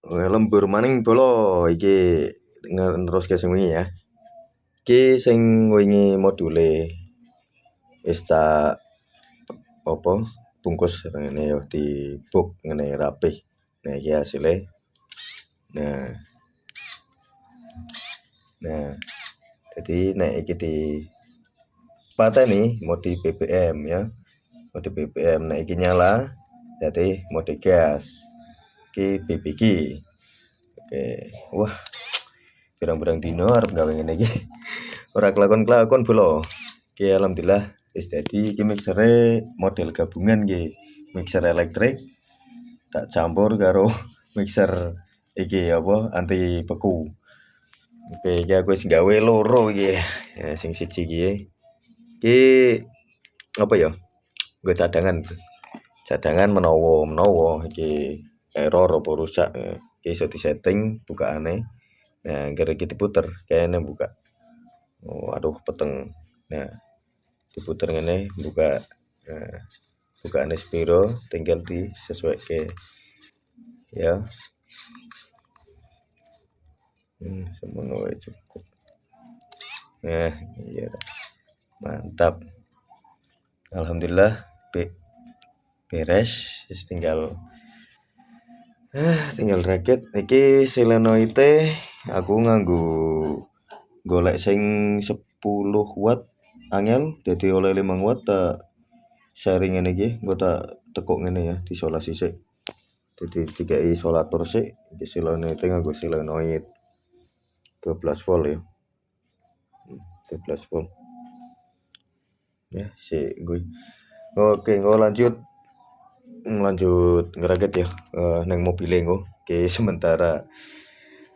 Lembur maning bola iki neruske sing wingi ya. Iki sing wingi module wis tak apa bungkus ngene ya di book ngene rapih. Nah iki hasilnya. Nah, jadi nek iki di pateni mode BBM ya. Mode BBM nek iki nyala jadi mode gas. Iki BBG. Oke. Wah, pirang-pirang dino arep gawe ngene iki. Ora kelakon-kelakon bolo. Iki alhamdulillah wis dadi iki mixere model gabungan iki. Mixer elektrik tak campur karo mixer iki apa anti beku. Oke, iki aku wis gawe loro iki. Ya, sing siji iki. Iki apa ya? Nggo cadangan, Bro. Cadangan menawa iki error apa rusak. Iki iso disetting bukaane. Nah, gara iki diputer kayaknya buka. Oh, aduh peteng. Nah, diputer ngene buka. Nah, bukaane spiro tinggal disesuaike. Ya. Semono wae cukup. Nah, iya. Mantap. Alhamdulillah beres, wis tinggal rakit. Iki solenoide aku nganggo golek sing 10 watt angel dadi oleh 5 watt tak sharing ngene iki, engko tak tekuk ngene ya, disolasi sik. Jadi dikai isolator sik, iki solenoide nganggo solenoid 12 volt ya. 12 volt. Ya, sik gue. Oke, engko lanjut ngerakit ya neng mobil engko. Oke, sementara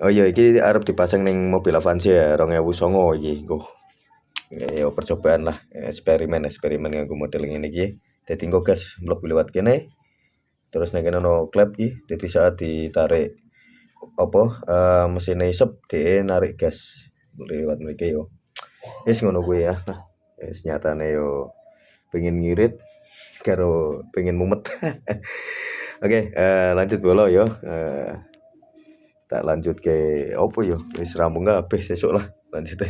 oh iya iki arep dipasang neng mobil Avanza ya 2009 iki engko. Ya percobaan lah, eksperimen nganggo model ngene iki. Dadi engko gas mlebu liwat kene. Terus neng kene ono klep iki, dadi saat ditarik apa mesinnya isep dhek narik gas lewat mriki yo. Wis ngono kuwi ya. Wis nyatane yo pengen ngirit karo pengen mumet. Oke, lanjut bola yo. Tak lanjut ke opo yo. Wis rampung kabeh sesuk lah lanjut.